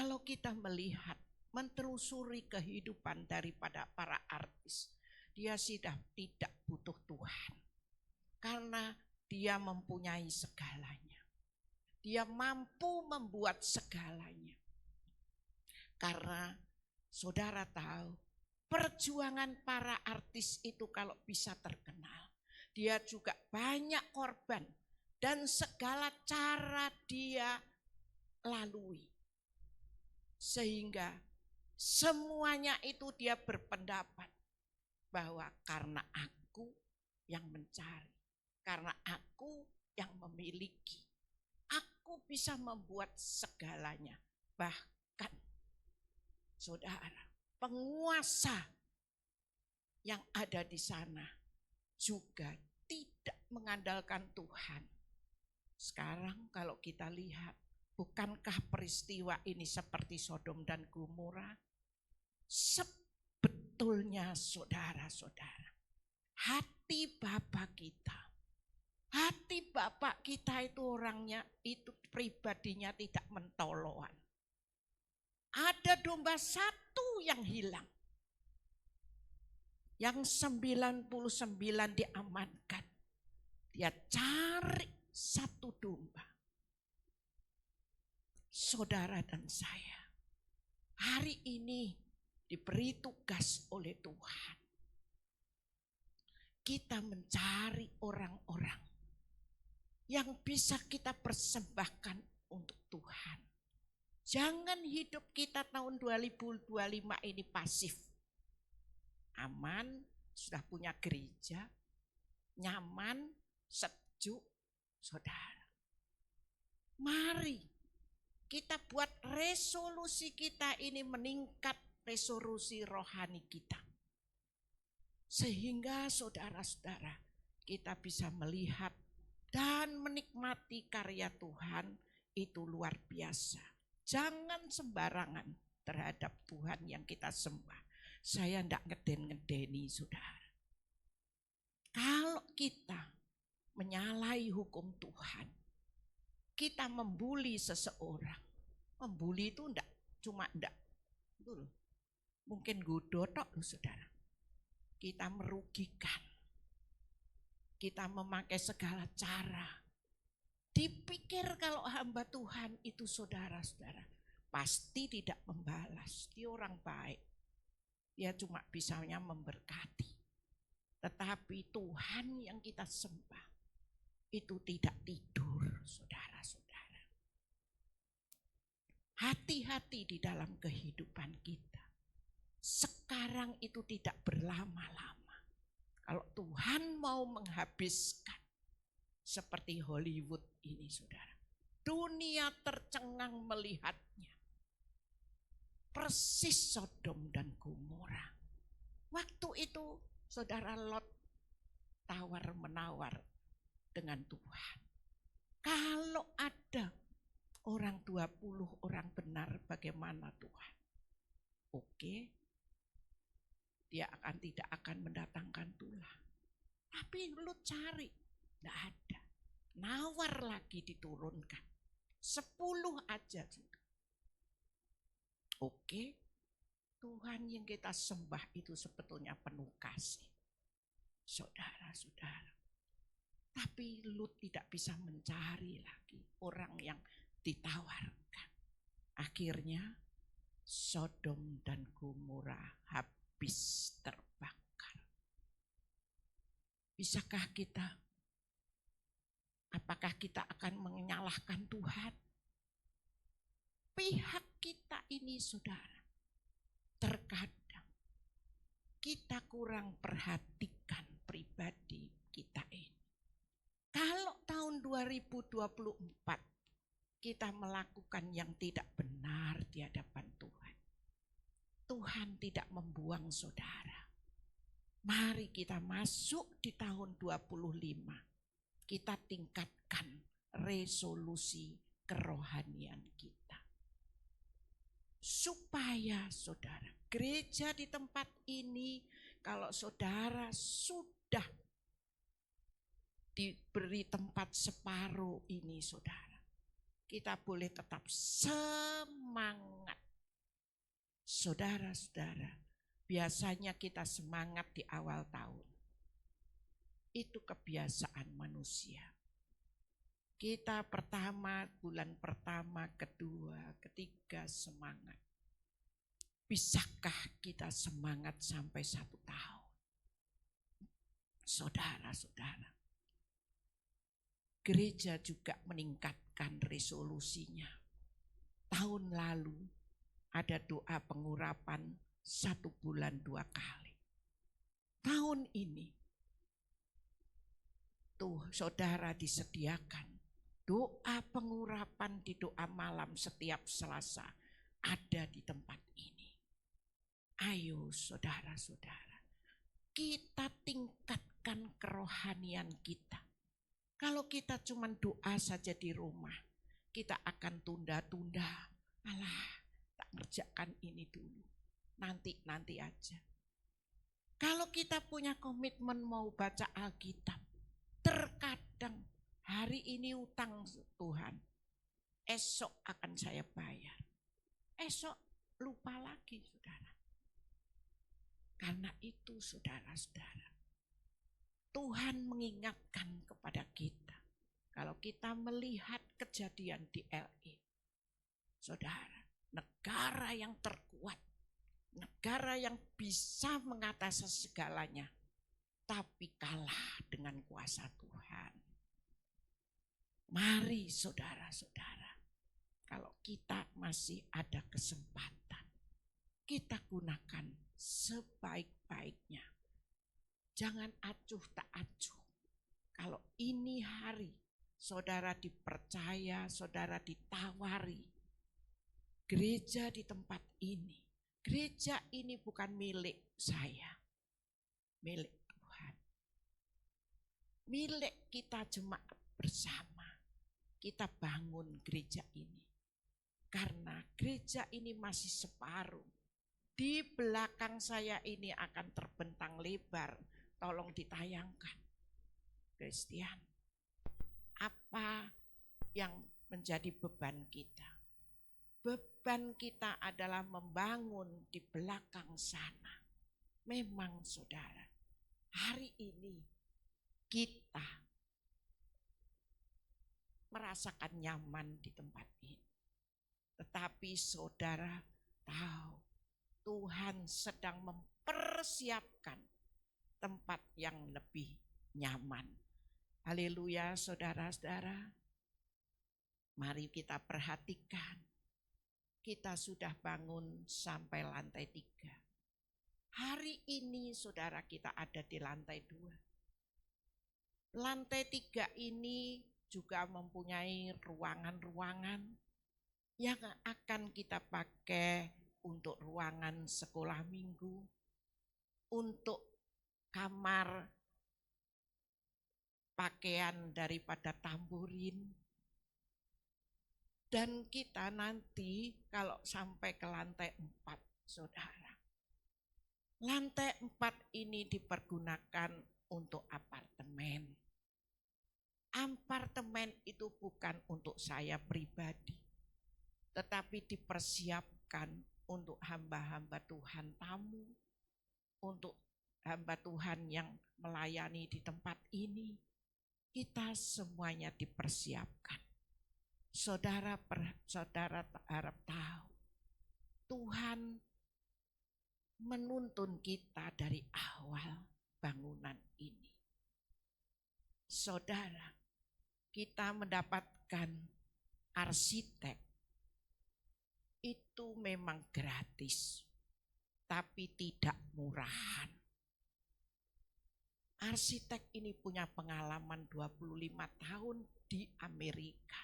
Kalau kita melihat, menelusuri kehidupan daripada para artis, dia sudah tidak butuh Tuhan. Karena dia mempunyai segalanya. Dia mampu membuat segalanya. Karena saudara tahu, perjuangan para artis itu kalau bisa terkenal, dia juga banyak korban dan segala cara dia lalui. Sehingga semuanya itu dia berpendapat bahwa karena aku yang mencari, karena aku yang memiliki, aku bisa membuat segalanya. Bahkan saudara, penguasa yang ada di sana juga tidak mengandalkan Tuhan. Sekarang kalau kita lihat, bukankah peristiwa ini seperti Sodom dan Gomora? Sebetulnya saudara-saudara, hati Bapak kita itu orangnya, itu pribadinya tidak mentoloan. Ada domba satu yang hilang. Yang 99 diamankan. Dia cari satu domba. Saudara dan saya, hari ini diberi tugas oleh Tuhan. Kita mencari orang-orang yang bisa kita persembahkan untuk Tuhan. Jangan hidup kita tahun 2025 ini pasif. Aman, sudah punya gereja, nyaman, sejuk, saudara. Mari kita buat resolusi kita ini meningkat, resolusi rohani kita. Sehingga saudara-saudara kita bisa melihat dan menikmati karya Tuhan itu luar biasa. Jangan sembarangan terhadap Tuhan yang kita sembah. Saya tidak ngeden-ngedeni saudara. Kalau kita menyalahi hukum Tuhan, kita membuli seseorang. Membuli itu enggak, cuma enggak. Mungkin godo tok loh saudara. Kita merugikan. Kita memakai segala cara. Dipikir kalau hamba Tuhan itu saudara-saudara, pasti tidak membalas. Dia orang baik. Dia cuma bisanya memberkati. Tetapi Tuhan yang kita sembah itu tidak tidur, saudara-saudara. Hati-hati di dalam kehidupan kita. Sekarang itu tidak berlama-lama. Kalau Tuhan mau menghabiskan seperti Hollywood ini saudara. Dunia tercengang melihatnya. Persis Sodom dan Gomora. Waktu itu saudara Lot tawar-menawar dengan Tuhan. Kalau ada orang 20 orang benar bagaimana Tuhan? Oke. Dia tidak akan mendatangkan tulah. Tapi lu cari, tidak ada. Nawar lagi diturunkan. 10 aja. Oke, Tuhan yang kita sembah itu sebetulnya penuh kasih. Saudara-saudara. Tapi Lut tidak bisa mencari lagi orang yang ditawarkan. Akhirnya Sodom dan Gomora habis terbakar. Bisakah kita? Apakah kita akan menyalahkan Tuhan? Pihak kita ini saudara, terkadang kita kurang perhatikan pribadi kita ini. Kalau tahun 2024 kita melakukan yang tidak benar di hadapan Tuhan, Tuhan tidak membuang saudara. Mari kita masuk di tahun 25. Kita tingkatkan resolusi kerohanian kita. Supaya saudara, gereja di tempat ini, kalau saudara sudah diberi tempat separuh ini saudara, kita boleh tetap semangat. Saudara-saudara, biasanya kita semangat di awal tahun. Itu kebiasaan manusia. Kita bulan pertama, kedua, ketiga semangat. Bisakah kita semangat sampai 1 tahun? Saudara-saudara, gereja juga meningkatkan resolusinya. Tahun lalu ada doa pengurapan 1 bulan 2 kali. Tahun ini, saudara disediakan doa pengurapan di doa malam setiap Selasa ada di tempat ini. Ayo saudara-saudara, kita tingkatkan kerohanian kita. Kalau kita cuma doa saja di rumah, kita akan tunda-tunda. Alah, tak ngerjakan ini dulu. Nanti aja. Kalau kita punya komitmen mau baca Alkitab, terkadang hari ini utang Tuhan, esok akan saya bayar. Esok lupa lagi saudara. Karena itu saudara-saudara, Tuhan mengingatkan kepada kita. Kalau kita melihat kejadian di LA, saudara, negara yang terkuat, negara yang bisa mengatasi segalanya, tapi kalah dengan kuasa Tuhan. Mari saudara-saudara, kalau kita masih ada kesempatan, kita gunakan sebaik-baiknya. Jangan acuh tak acuh. Kalau ini hari saudara dipercaya, saudara ditawari gereja di tempat ini. Gereja ini bukan milik saya, milik Tuhan. Milik kita jemaat bersama. Kita bangun gereja ini. Karena gereja ini masih separuh. Di belakang saya ini akan terbentang lebar. Tolong ditayangkan. Christian, apa yang menjadi beban kita? Beban kita adalah membangun di belakang sana. Memang saudara, hari ini kita merasakan nyaman di tempat ini. Tetapi saudara tahu, Tuhan sedang mempersiapkan tempat yang lebih nyaman. Haleluya saudara-saudara. Mari kita perhatikan. Kita sudah bangun sampai lantai 3. Hari ini saudara kita ada di lantai 2. Lantai 3 ini juga mempunyai ruangan-ruangan yang akan kita pakai untuk ruangan sekolah minggu, untuk kamar pakaian daripada tamburin. Dan kita nanti kalau sampai ke lantai 4, saudara. Lantai 4 ini dipergunakan untuk apartemen. Apartemen itu bukan untuk saya pribadi, tetapi dipersiapkan untuk hamba-hamba Tuhan tamu, untuk hamba Tuhan yang melayani di tempat ini. Kita semuanya dipersiapkan. Saudara harap tahu, Tuhan menuntun kita dari awal bangunan ini. Saudara, kita mendapatkan arsitek itu memang gratis, tapi tidak murahan. Arsitek ini punya pengalaman 25 tahun di Amerika.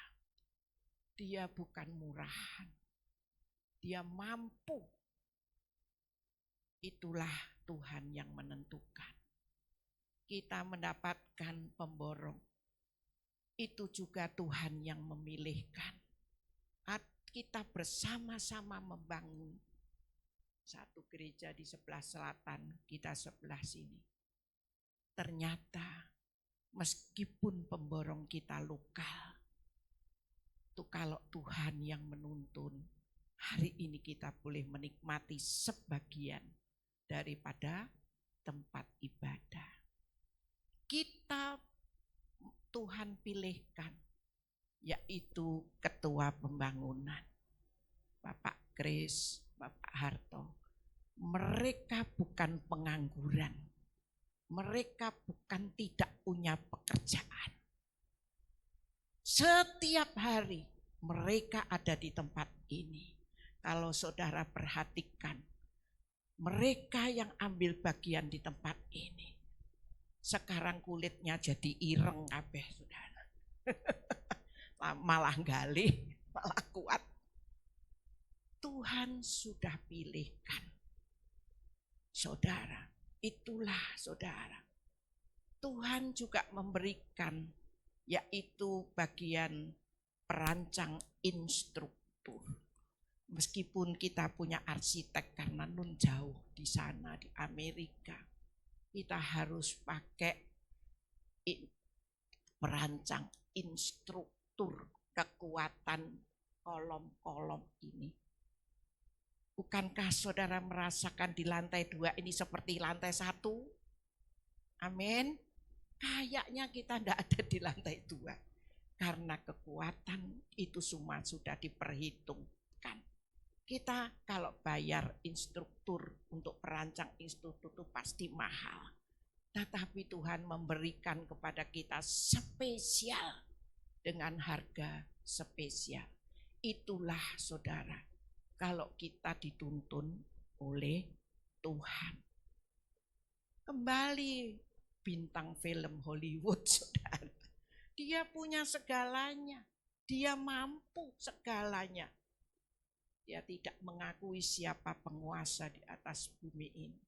Dia bukan murahan, dia mampu. Itulah Tuhan yang menentukan. Kita mendapatkan pemborong, itu juga Tuhan yang memilihkan. Kita bersama-sama membangun satu gereja di sebelah selatan, kita sebelah sini. Ternyata meskipun pemborong kita lokal, Itu kalau Tuhan yang menuntun, hari ini kita boleh menikmati sebagian daripada tempat ibadah. Kita Tuhan pilihkan, yaitu ketua pembangunan, Bapak Kris, Bapak Harto. Mereka bukan pengangguran, mereka bukan tidak punya pekerjaan. Setiap hari mereka ada di tempat ini. Kalau saudara perhatikan, mereka yang ambil bagian di tempat ini, sekarang kulitnya jadi ireng kabeh, saudara. Malah galih, malah kuat. Tuhan sudah pilihkan. Saudara, itulah saudara. Tuhan juga memberikan, yaitu bagian perancang instruktur. Meskipun kita punya arsitek karena nun jauh di sana di Amerika, kita harus pakai perancang instruktur kekuatan kolom-kolom ini. Bukankah saudara merasakan di lantai 2 ini seperti lantai 1? Amin. Kayaknya kita tidak ada di lantai 2. Karena kekuatan itu semua sudah diperhitungkan. Kita kalau bayar instruktur untuk perancang instruktur itu pasti mahal. Tetapi Tuhan memberikan kepada kita spesial dengan harga spesial. Itulah saudara, kalau kita dituntun oleh Tuhan. Kembali bintang film Hollywood, saudara. Dia punya segalanya. Dia mampu segalanya. Dia tidak mengakui siapa penguasa di atas bumi ini.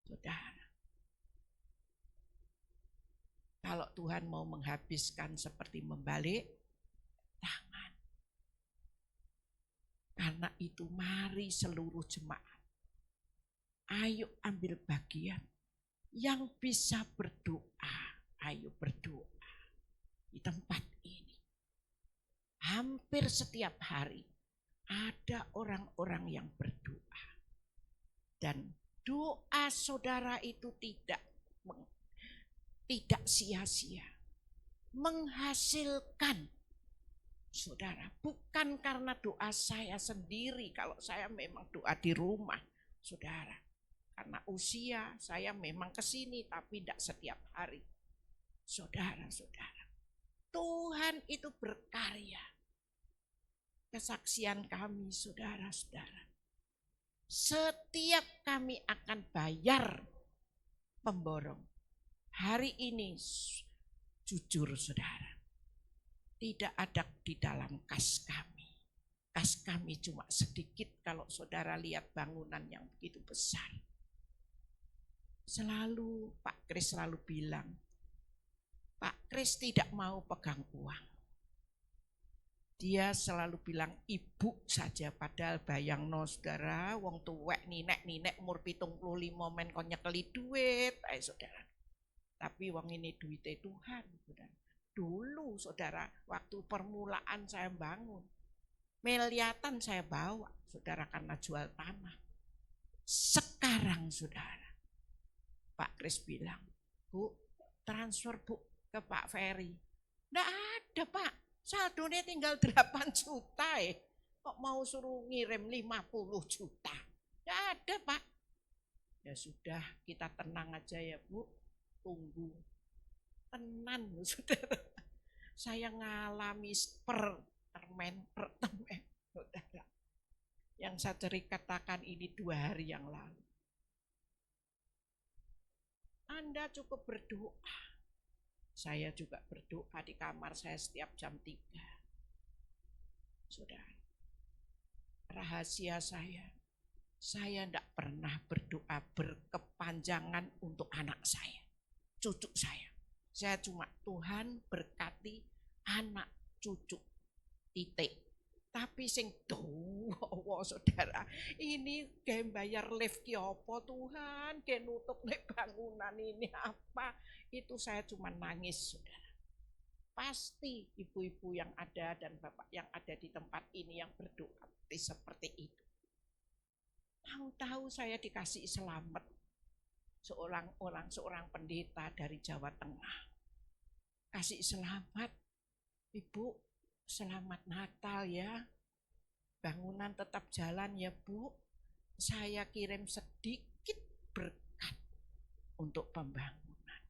Saudara, kalau Tuhan mau menghabiskan seperti membalik tangan. Karena itu mari seluruh jemaat, ayo ambil bagian. Yang bisa berdoa, ayo berdoa di tempat ini. Hampir setiap hari ada orang-orang yang berdoa. Dan doa saudara itu tidak sia-sia. Menghasilkan saudara. Bukan karena doa saya sendiri, kalau saya memang doa di rumah saudara. Karena usia saya memang kesini tapi tidak setiap hari. Saudara-saudara, Tuhan itu berkarya. Kesaksian kami saudara-saudara. Setiap kami akan bayar pemborong. Hari ini jujur saudara, tidak ada di dalam kas kami. Kas kami cuma sedikit kalau saudara lihat bangunan yang begitu besar. Selalu Pak Kris selalu bilang, Pak Kris tidak mau pegang uang. Dia selalu bilang ibu saja, padahal bayang no saudara, wong tuwek ninek umur 75 men kon nyekeli duit, saudara. Tapi wong ini duitnya Tuhan, saudara. Dulu saudara, waktu permulaan saya bangun, miliatan saya bawa, saudara, karena jual tanah. Sekarang saudara, Pak Kris bilang, Bu, transfer Bu ke Pak Ferry. Nggak ada Pak, saldonya tinggal 8 juta Kok mau suruh ngirim 50 juta? Nggak ada Pak. Ya sudah, kita tenang aja ya Bu, tunggu. Tenan saudara. Saya ngalami permen, saudara. Yang saya ceritakan ini 2 hari yang lalu. Anda cukup berdoa. Saya juga berdoa di kamar saya setiap jam 3. Saudara, rahasia saya tidak pernah berdoa berkepanjangan untuk anak saya, cucu saya. Saya cuma Tuhan berkati anak cucu, titik. Tapi sing dowo saudara, ini kayak bayar lift ki apa Tuhan, kayak nutup nek bangunan ini apa, itu saya cuma nangis saudara. pasti ibu-ibu yang ada dan bapak yang ada di tempat ini yang berdoa seperti itu. Tahu-tahu saya dikasih selamat seorang pendeta dari Jawa Tengah. Kasih selamat, Ibu, selamat Natal ya. Bangunan tetap jalan ya Bu. Saya kirim sedikit berkat untuk pembangunan.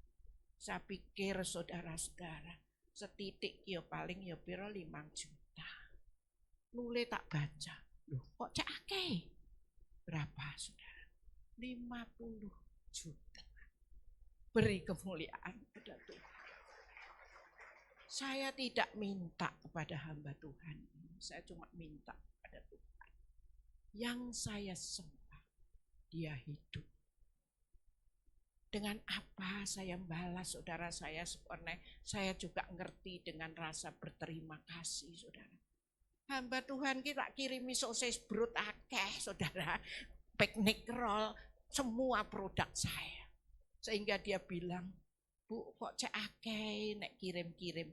Saya pikir saudara-saudara, setitik ya paling ya piro 5 juta. Nule tak baca. Loh, kok cek akeh? Berapa saudara? 50 juta. Beri kemuliaan kepada Tuhan. Saya tidak minta kepada hamba Tuhan. Saya cuma minta kepada Tuhan. Yang saya sembah, dia hidup. Dengan apa saya membalas saudara saya sebenarnya saya juga ngerti dengan rasa berterima kasih saudara. Hamba Tuhan kita kirimi sosis brut akeh saudara, piknik roll, semua produk saya. Sehingga dia bilang, Bu kok cek akeh nek kirim-kirim.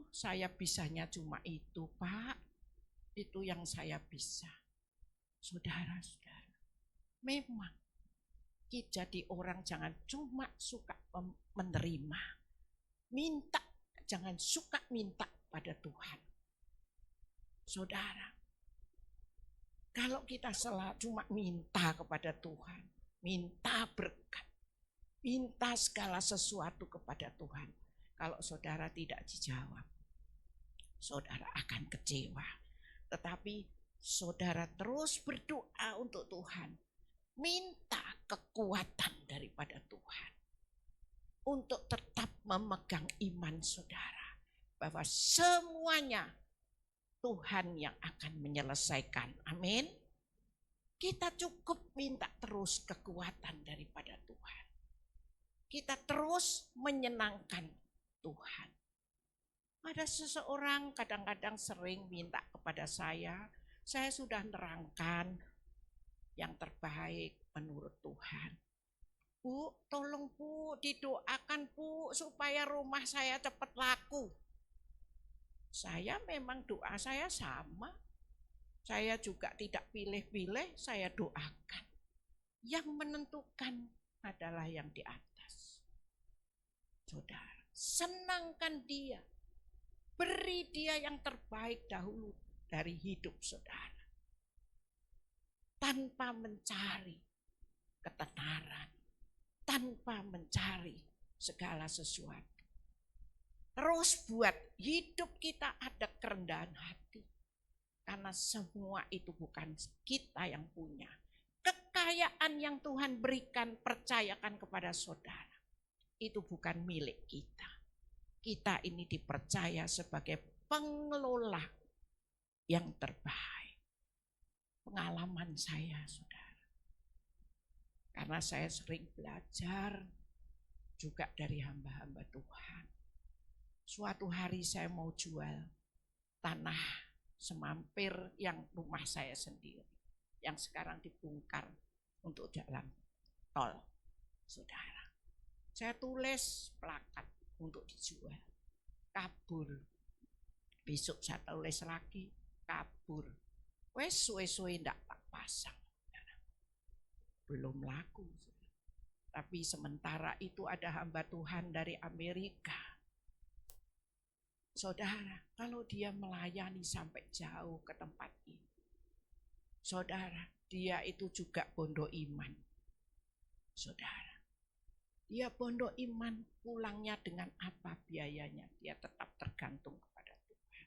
Saya bisanya cuma itu Pak, itu yang saya bisa. Saudara-saudara, memang kita jadi orang jangan cuma suka menerima. Minta, jangan suka minta pada Tuhan. Saudara, kalau kita cuma minta kepada Tuhan, minta berkat, minta segala sesuatu kepada Tuhan. Kalau saudara tidak dijawab, saudara akan kecewa. Tetapi saudara terus berdoa untuk Tuhan. Minta kekuatan daripada Tuhan. Untuk tetap memegang iman saudara. Bahwa semuanya Tuhan yang akan menyelesaikan. Amin. Kita cukup minta terus kekuatan daripada Tuhan. Kita terus menyenangkan Tuhan. Ada seseorang kadang-kadang sering minta kepada saya sudah nerangkan yang terbaik menurut Tuhan. Bu, tolong Bu, didoakan Bu supaya rumah saya cepat laku. Saya memang doa saya sama. Saya juga tidak pilih-pilih, saya doakan. Yang menentukan adalah yang di atas. Saudara, senangkan dia. Beri dia yang terbaik dahulu dari hidup saudara. Tanpa mencari ketenaran. Tanpa mencari segala sesuatu. Terus buat hidup kita ada kerendahan hati. Karena semua itu bukan kita yang punya. Kekayaan yang Tuhan berikan, percayakan kepada saudara. Itu bukan milik kita. Kita ini dipercaya sebagai pengelola yang terbaik. Pengalaman saya, saudara. Karena saya sering belajar juga dari hamba-hamba Tuhan. Suatu hari saya mau jual tanah semampir yang rumah saya sendiri. Yang sekarang dibongkar untuk jalan tol. Saudara, saya tulis plakat untuk dijual. Kabur. Besok saya tulis lagi, kabur. Wes suwe-suwe ndak tak pasang. Belum laku. Tapi sementara itu ada hamba Tuhan dari Amerika. Saudara, kalau dia melayani sampai jauh ke tempat ini. Saudara, dia itu juga bondo iman. Saudara, dia bondo iman, pulangnya dengan apa biayanya. Dia tetap tergantung kepada Tuhan.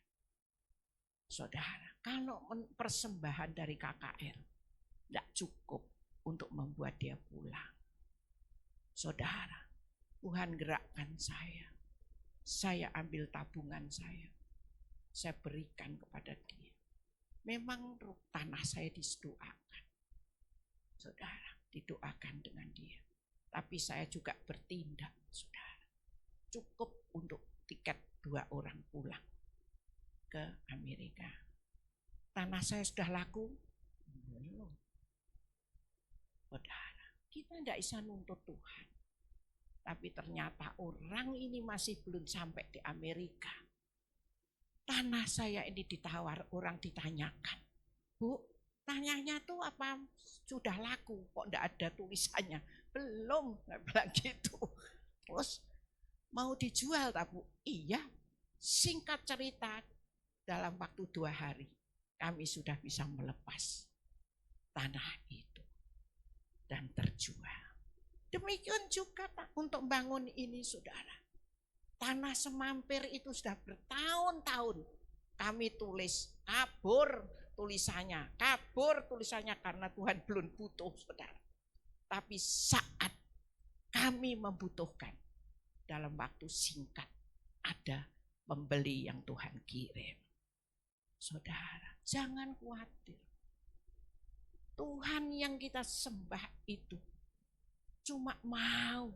Saudara, kalau persembahan dari KKR tidak cukup untuk membuat dia pulang. Saudara, Tuhan gerakkan saya. Saya ambil tabungan saya berikan kepada dia. Memang tanah saya didoakan. Saudara, didoakan dengan dia. Tapi saya juga bertindak, saudara. Cukup untuk tiket 2 orang pulang ke Amerika. Tanah saya sudah laku? Belum. Saudara, kita tidak bisa nuntut Tuhan. Tapi ternyata orang ini masih belum sampai di Amerika. Tanah saya ini ditawar, orang ditanyakan. Bu, tanahnya tuh apa sudah laku? Kok enggak ada tulisannya? Belum, enggak bilang gitu. Terus mau dijual tak Bu? Iya. Singkat cerita, dalam waktu 2 hari kami sudah bisa melepas tanah itu dan terjual. Demikian juga Pak untuk bangun ini saudara. Tanah Semampir itu sudah bertahun-tahun kami tulis, kabur tulisannya karena Tuhan belum butuh saudara. Tapi saat kami membutuhkan, dalam waktu singkat ada pembeli yang Tuhan kirim. Saudara, jangan khawatir. Tuhan yang kita sembah itu cuma mau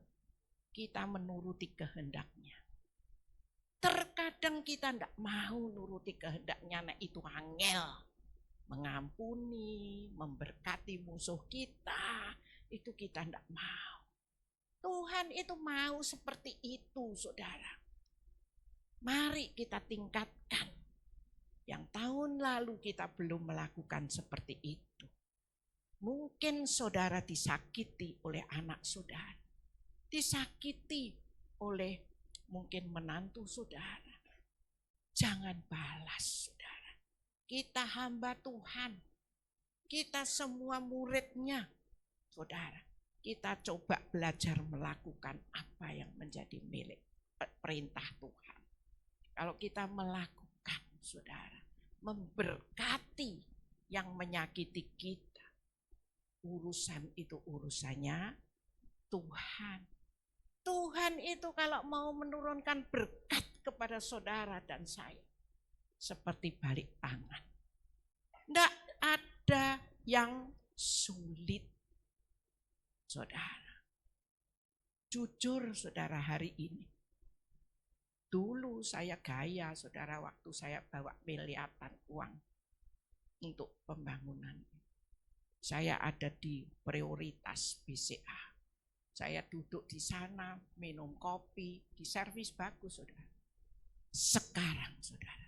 kita menuruti kehendaknya. Terkadang kita tidak mau nuruti kehendaknya, nah itu angel. Mengampuni, memberkati musuh kita, itu kita tidak mau. Tuhan itu mau seperti itu saudara. Mari kita tingkatkan. Yang tahun lalu kita belum melakukan seperti itu. Mungkin saudara disakiti oleh anak saudara. Disakiti oleh mungkin menantu saudara. Jangan balas saudara. Kita hamba Tuhan. Kita semua muridnya. Saudara, kita coba belajar melakukan apa yang menjadi milik perintah Tuhan. Kalau kita melakukan saudara, memberkati yang menyakiti kita. Urusan itu urusannya Tuhan. Tuhan itu kalau mau menurunkan berkat kepada saudara dan saya, seperti balik tangan. Tidak ada yang sulit, saudara. Jujur saudara hari ini. Dulu saya gaya saudara waktu saya bawa miliaran uang untuk pembangunan. Saya ada di prioritas BCA. Saya duduk di sana, minum kopi, di servis bagus saudara. Sekarang saudara,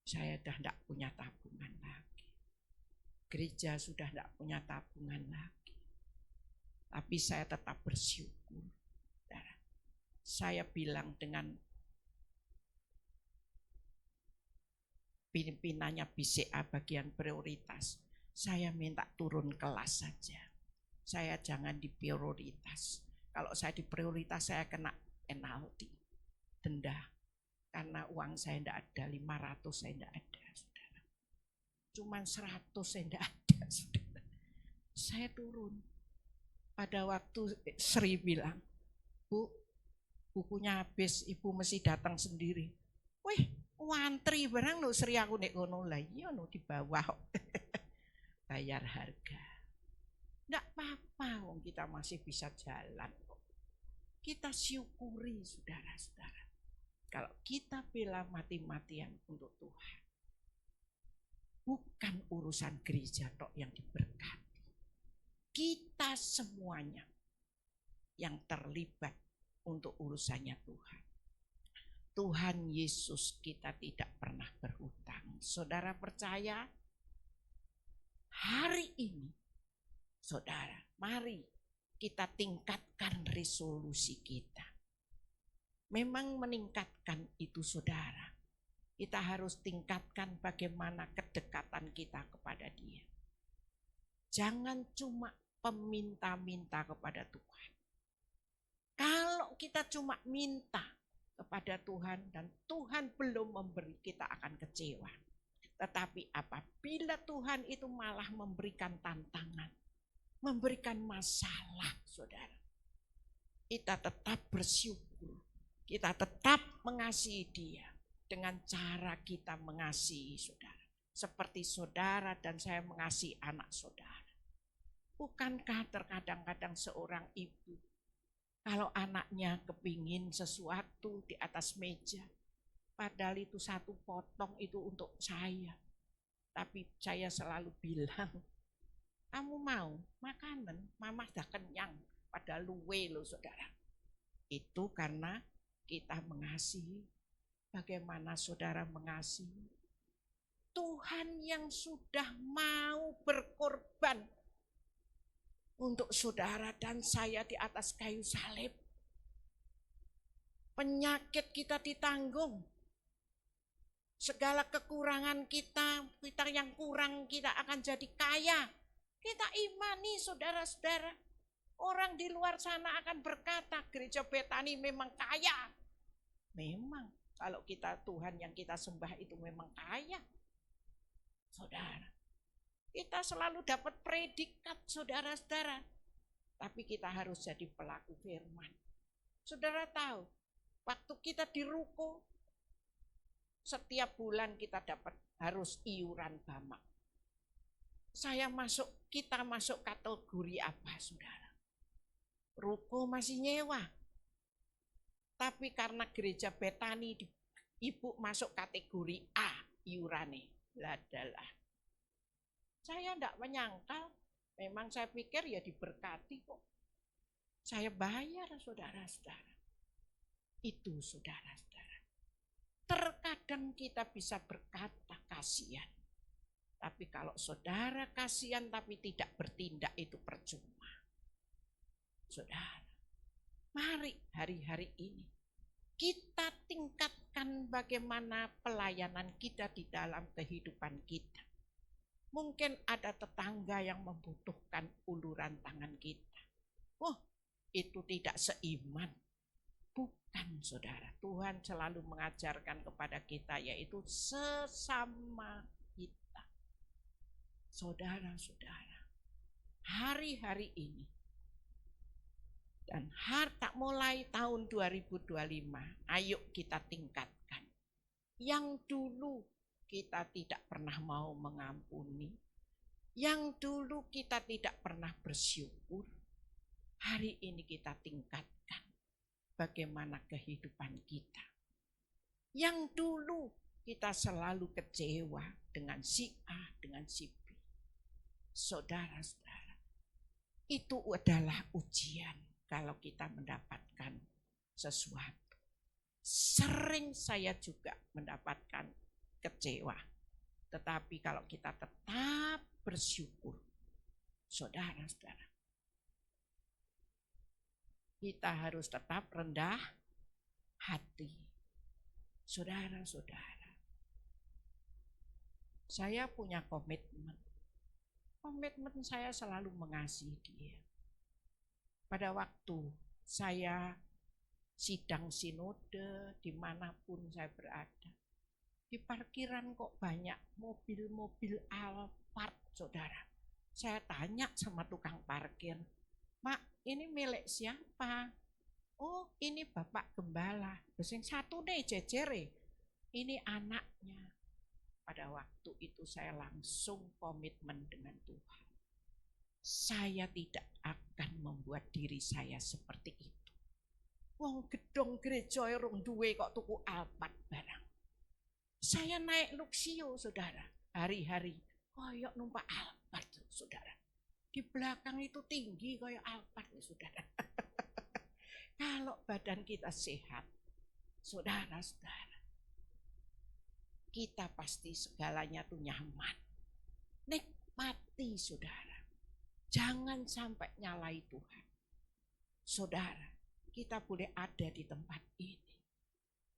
saya sudah tidak punya tabungan lagi. Gereja sudah tidak punya tabungan lagi. Tapi saya tetap bersyukur. Saudara. Saya bilang dengan pimpinannya BCA bagian prioritas, saya minta turun kelas saja. Saya jangan di prioritas. Kalau saya di prioritas saya kena penalti, denda. Karena uang saya tidak ada, 500 saya tidak ada, saudara. Cuman 100 saya tidak ada, saudara. Saya turun. Pada waktu Sri bilang, Bu, bukunya habis, Ibu mesti datang sendiri. Wih, wantri barang no Sri aku nek ngono lah, iya no di bawah. Bayar harga. Tidak apa-apa, wong kita masih bisa jalan. Kita syukuri saudara-saudara. Kalau kita bela mati-matian untuk Tuhan, bukan urusan gereja tok yang diberkati. Kita semuanya yang terlibat untuk urusannya Tuhan. Tuhan Yesus kita tidak pernah berhutang. Saudara percaya? Hari ini, saudara, mari kita tingkatkan resolusi kita. Memang meningkatkan itu saudara. Kita harus tingkatkan bagaimana kedekatan kita kepada Dia. Jangan cuma peminta-minta kepada Tuhan. Kalau kita cuma minta kepada Tuhan dan Tuhan belum memberi, kita akan kecewa. Tetapi apabila Tuhan itu malah memberikan tantangan, memberikan masalah, saudara, kita tetap bersyukur, kita tetap mengasihi Dia dengan cara kita mengasihi saudara. Seperti saudara dan saya mengasihi anak saudara. Bukankah terkadang-kadang seorang ibu, kalau anaknya kepingin sesuatu di atas meja, padahal itu satu potong itu untuk saya. Tapi saya selalu bilang, kamu mau makanan, mama sudah kenyang. pada luwe loh saudara. Itu karena kita mengasihi. Bagaimana saudara mengasihi? Tuhan yang sudah mau berkorban untuk saudara dan saya di atas kayu salib. Penyakit kita ditanggung. Segala kekurangan kita yang kurang kita akan jadi kaya. Kita imani saudara-saudara. Orang di luar sana akan berkata gereja Betani memang kaya. Memang kalau kita Tuhan yang kita sembah itu memang kaya. Saudara, kita selalu dapat predikat saudara-saudara. Tapi kita harus jadi pelaku firman. Saudara tahu, waktu kita di ruko, setiap bulan kita dapat harus iuran Bamak. Kita masuk kategori apa saudara? Ruko masih nyewa. Tapi karena gereja Betani, ibu masuk kategori A iurane. Ladalah. Saya tidak menyangkal, memang saya pikir ya diberkati kok. Saya bayar saudara-saudara. Itu saudara-saudara. Terkadang kita bisa berkata kasihan. Tapi kalau saudara kasihan tapi tidak bertindak itu percuma. Saudara, mari hari-hari ini kita tingkatkan bagaimana pelayanan kita di dalam kehidupan kita. Mungkin ada tetangga yang membutuhkan uluran tangan kita. Oh, itu tidak seiman. Bukan saudara, Tuhan selalu mengajarkan kepada kita yaitu sesama kita. Saudara-saudara, hari-hari ini dan tak mulai tahun 2025, ayo kita tingkatkan. Yang dulu kita tidak pernah mau mengampuni, yang dulu kita tidak pernah bersyukur, hari ini kita tingkatkan bagaimana kehidupan kita. Yang dulu kita selalu kecewa dengan si A, dengan si B. Saudara-saudara, itu adalah ujian. Kalau kita mendapatkan sesuatu. Sering saya juga mendapatkan kecewa. Tetapi kalau kita tetap bersyukur, saudara-saudara, kita harus tetap rendah hati. Saudara-saudara, saya punya komitmen. Komitmen saya selalu mengasihi dia. Pada waktu saya sidang sinode dimanapun saya berada, di parkiran kok banyak mobil-mobil Alphard, saudara. Saya tanya sama tukang parkir, Mak, ini milik siapa? Oh, ini Bapak Gembala. Yang satu nih jejere, ini anaknya. Pada waktu itu saya langsung komitmen dengan Tuhan. Saya tidak akan membuat diri saya seperti itu. Wong gedung gereja rong duwe kok tuku Alphard barang. Saya naik Luxio, saudara, hari-hari. Koyok numpak Alphard, saudara. Di belakang itu tinggi koyok Alphard, saudara. Kalau badan kita sehat, saudara-saudara, kita pasti segalanya tuh nyaman. Nikmati, saudara. Jangan sampai nyalai Tuhan. Saudara, kita boleh ada di tempat ini.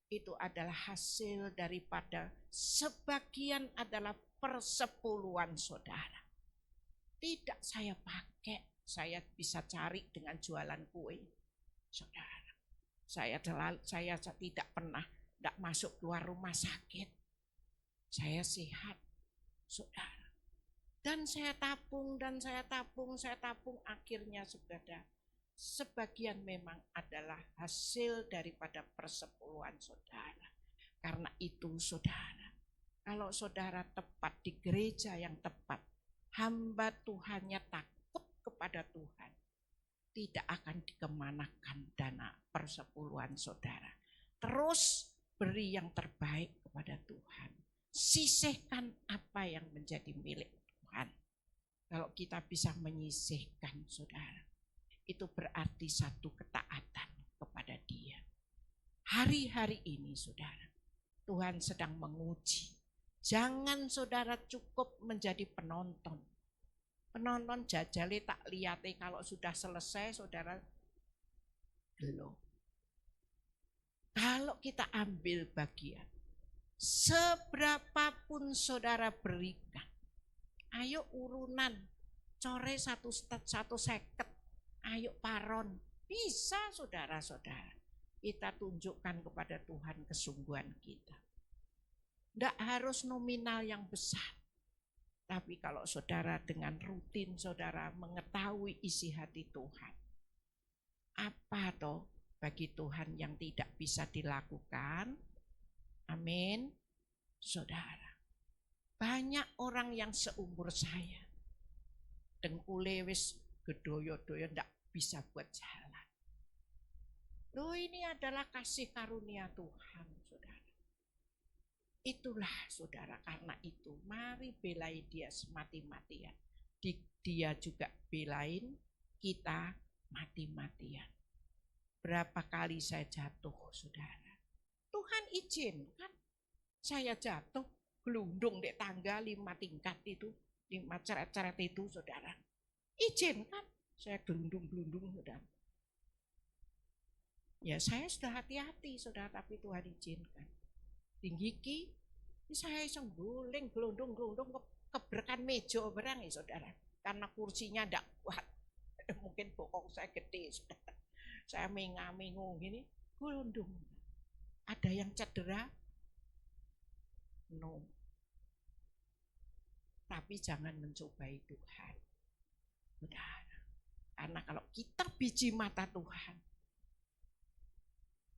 Itu adalah hasil daripada sebagian adalah persepuluhan saudara. Tidak saya pakai, saya bisa cari dengan jualan kue. Saudara, saya tidak pernah masuk keluar rumah sakit. Saya sehat, saudara. Dan saya tabung, akhirnya saudara. Sebagian memang adalah hasil daripada persepuluhan saudara. Karena itu saudara, kalau saudara tepat di gereja yang tepat, hamba Tuhannya takut kepada Tuhan, tidak akan dikemanakan dana persepuluhan saudara. Terus beri yang terbaik kepada Tuhan. Sisihkan apa yang menjadi milik Tuhan. Kalau kita bisa menyisihkan saudara, itu berarti satu ketaatan kepada Dia. Hari-hari ini saudara, Tuhan sedang menguji. Jangan saudara cukup menjadi penonton. Penonton jajale tak liyate, kalau sudah selesai saudara belum. Kalau kita ambil bagian, seberapapun saudara berikan, ayo urunan, core 150, ayo paron. Bisa saudara-saudara, kita tunjukkan kepada Tuhan kesungguhan kita. Tidak harus nominal yang besar. Tapi kalau saudara dengan rutin saudara mengetahui isi hati Tuhan, apa toh bagi Tuhan yang tidak bisa dilakukan? Amin. Saudara, banyak orang yang seumur saya dengkule wis gedoyo-doyo ndak bisa buat jalan. Loh, ini adalah kasih karunia Tuhan, saudara. Itulah saudara, karena itu mari belain Dia semati-matian. Dia juga belain kita mati-matian. Berapa kali saya jatuh saudara, Tuhan izinkan saya jatuh, gelundung di tangga 5 tingkat itu, 5 ceret-ceret itu saudara. Izinkan saya gelundung-gelundung saudara. Ya saya sudah hati-hati saudara, tapi Tuhan izinkan. Tinggi ki, saya iseng guling, gelundung-gelundung keberkan meja barang ya saudara. Karena kursinya ndak kuat, mungkin bokong saya gede saudara. Saya menga-mengu gini, gelundung. Ada yang cedera? No. Tapi jangan mencobai Tuhan, saudara. Karena kalau kita biji mata Tuhan,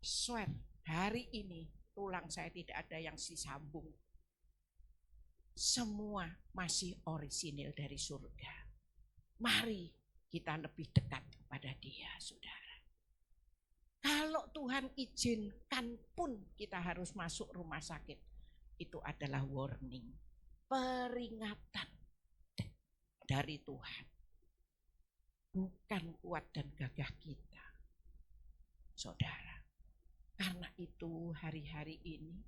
swear hari ini tulang saya tidak ada yang disambung. Semua masih orisinil dari surga. Mari kita lebih dekat kepada Dia, saudara. Kalau Tuhan izinkan pun kita harus masuk rumah sakit, itu adalah warning, peringatan dari Tuhan. Bukan kuat dan gagah kita, saudara. Karena itu hari-hari ini,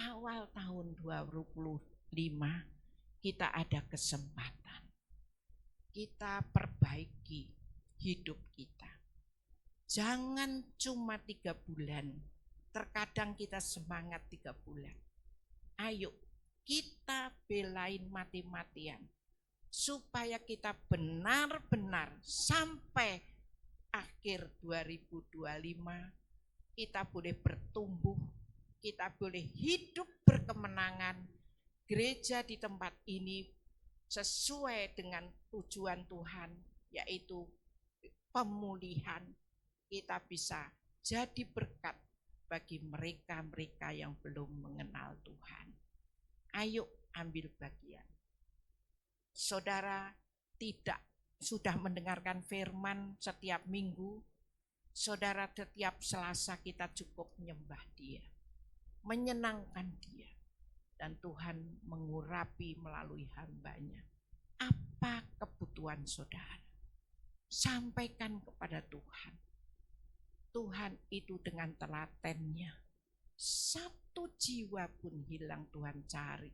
awal tahun 2025, kita ada kesempatan. Kita perbaiki hidup kita. Jangan cuma 3 bulan. Terkadang kita semangat 3 bulan. Ayo kita belain mati-matian. Supaya kita benar-benar sampai akhir 2025 kita boleh bertumbuh, kita boleh hidup berkemenangan. Gereja di tempat ini sesuai dengan tujuan Tuhan, yaitu pemulihan. Kita bisa jadi berkat bagi mereka-mereka yang belum mengenal Tuhan. Ayo ambil bagian. Saudara tidak sudah mendengarkan firman setiap minggu, saudara setiap Selasa kita cukup menyembah Dia, menyenangkan Dia, dan Tuhan mengurapi melalui hamba-Nya. Apa kebutuhan saudara? Sampaikan kepada Tuhan. Tuhan itu dengan telatennya, 1 jiwa pun hilang Tuhan cari.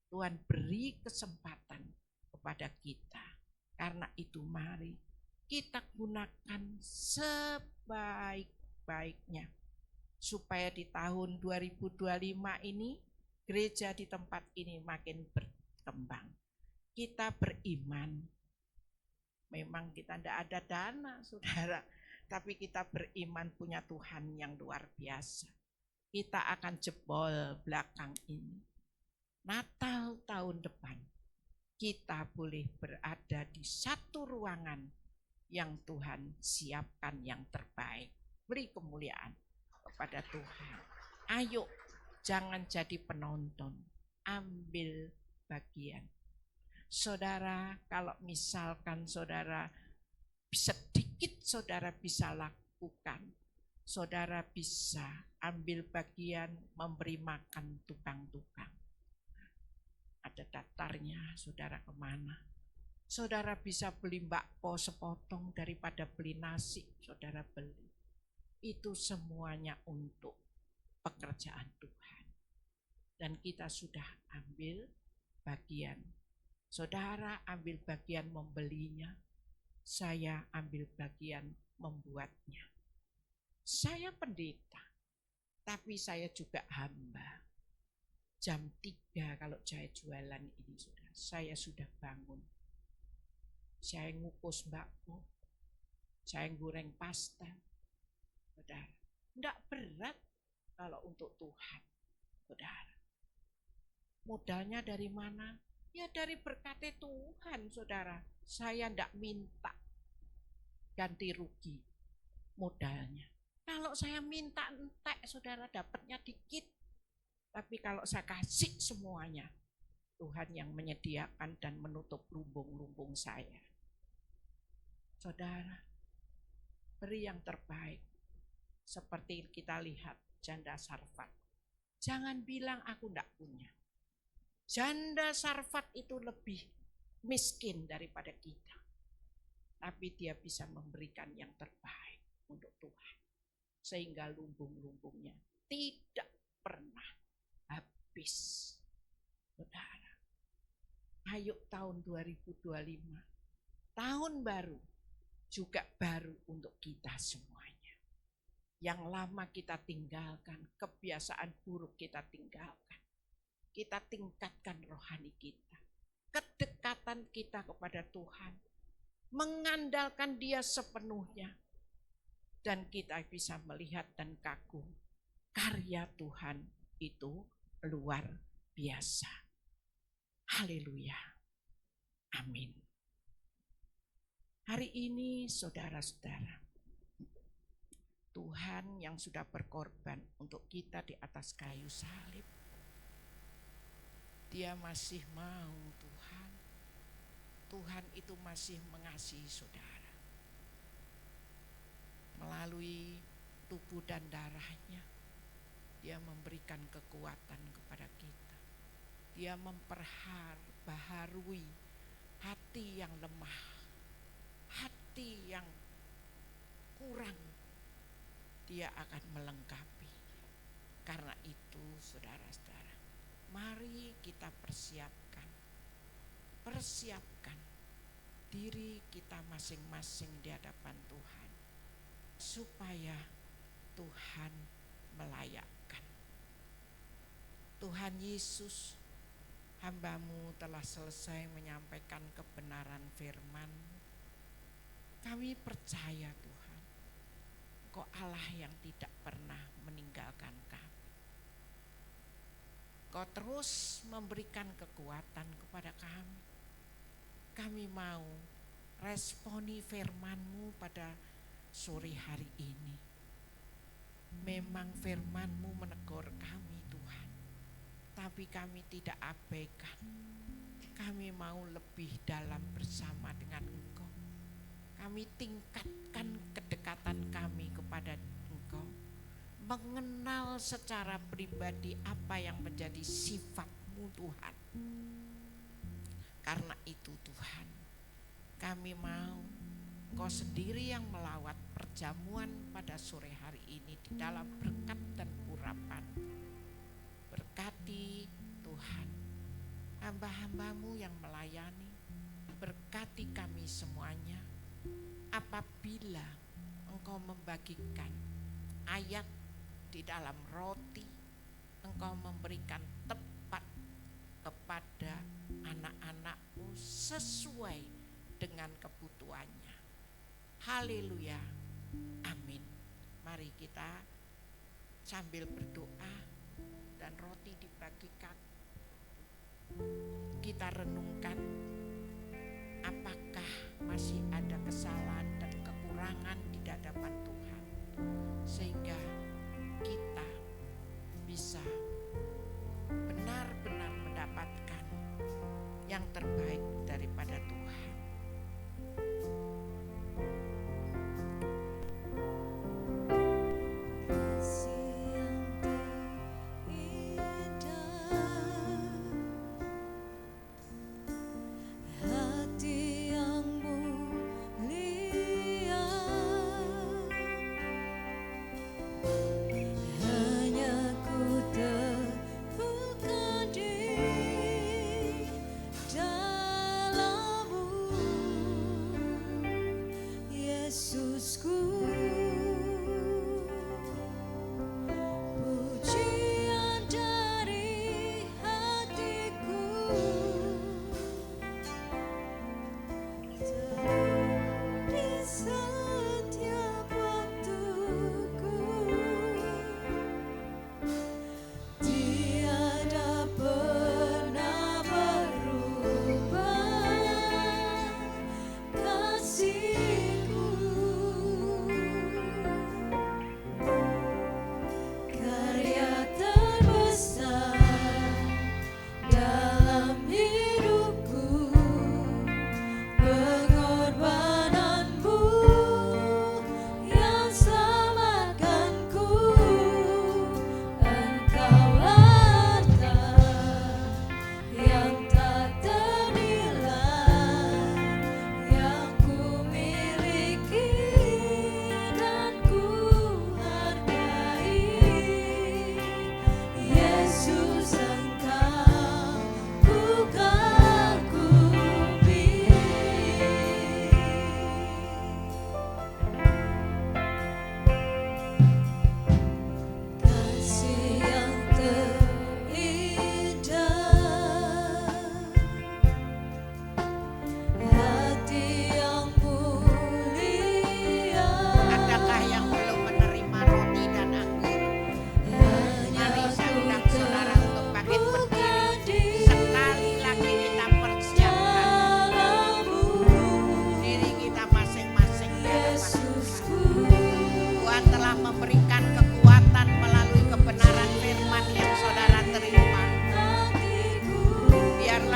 Tuhan beri kesempatan kepada kita. Karena itu mari kita gunakan sebaik-baiknya. Supaya di tahun 2025 ini, gereja di tempat ini makin berkembang. Kita beriman. Memang kita tidak ada dana, saudara. Tapi kita beriman punya Tuhan yang luar biasa. Kita akan jebol belakang ini. Natal tahun depan, kita boleh berada di satu ruangan yang Tuhan siapkan yang terbaik. Beri kemuliaan kepada Tuhan. Ayo, jangan jadi penonton. Ambil bagian. Saudara, kalau misalkan saudara sedikit saudara bisa lakukan, saudara bisa ambil bagian memberi makan tukang-tukang. Ada daftarnya, saudara kemana? Saudara bisa beli bakpo sepotong daripada beli nasi, saudara beli. Itu semuanya untuk pekerjaan Tuhan. Dan kita sudah ambil bagian. Saudara ambil bagian membelinya, saya ambil bagian membuatnya. Saya pendeta, tapi saya juga hamba. Jam 3 kalau saya jualan ini, saudara, saya sudah bangun. Saya ngukus bakpo, saya goreng pasta. Saudara, tidak berat kalau untuk Tuhan, saudara. Modalnya dari mana? Ya dari berkat Tuhan, saudara. Saya tidak minta ganti rugi modalnya. Kalau saya minta entek, saudara, dapatnya dikit. Tapi kalau saya kasih semuanya, Tuhan yang menyediakan dan menutup lumbung-lumbung saya. Saudara, beri yang terbaik. Seperti kita lihat janda Sarfat. Jangan bilang aku tidak punya. Janda Sarfat itu lebih miskin daripada kita. Tapi dia bisa memberikan yang terbaik untuk Tuhan. Sehingga lumbung-lumbungnya tidak pernah habis. Saudara, ayo tahun 2025. Tahun baru. Juga baru untuk kita semuanya. Yang lama kita tinggalkan, kebiasaan buruk kita tinggalkan. Kita tingkatkan rohani kita. Kedekatan kita kepada Tuhan. Mengandalkan Dia sepenuhnya. Dan kita bisa melihat dan kagum. Karya Tuhan itu luar biasa. Haleluya. Amin. Hari ini saudara-saudara, Tuhan yang sudah berkorban untuk kita di atas kayu salib, Dia masih mau Tuhan. Tuhan itu masih mengasihi saudara. Melalui tubuh dan darahnya, Dia memberikan kekuatan kepada kita. Dia memperbaharui hati yang lemah. Hati yang kurang, Dia akan melengkapi. Karena itu saudara-saudara, mari kita persiapkan diri kita masing-masing di hadapan Tuhan. Supaya Tuhan melayakkan. Tuhan Yesus, hamba-Mu telah selesai menyampaikan kebenaran firman. Kami percaya Tuhan, Engkau Allah yang tidak pernah meninggalkan kami. Engkau terus memberikan kekuatan kepada kami. Kami mau responi firman-Mu pada sore hari ini. Memang firman-Mu menegur kami Tuhan, tapi kami tidak abaikan. Kami mau lebih dalam bersama dengan Engkau. Kami tingkatkan kedekatan kami kepada Engkau. Mengenal secara pribadi apa yang menjadi sifat-Mu Tuhan. Karena itu Tuhan, kami mau Engkau sendiri yang melawat perjamuan pada sore hari ini di dalam berkat dan urapan. Berkati Tuhan, hamba-hamba-Mu yang melayani. Berkati kami semuanya. Apabila Engkau membagikan ayat di dalam roti, Engkau memberikan tepat kepada anak-anak-Mu sesuai dengan kebutuhannya. Haleluya. Amin. Mari kita sambil berdoa dan roti dibagikan, kita renungkan apakah masih ada kesalahan dan kekurangan di hadapan Tuhan, sehingga kita bisa benar-benar mendapatkan yang terbaik daripada Tuhan. Hati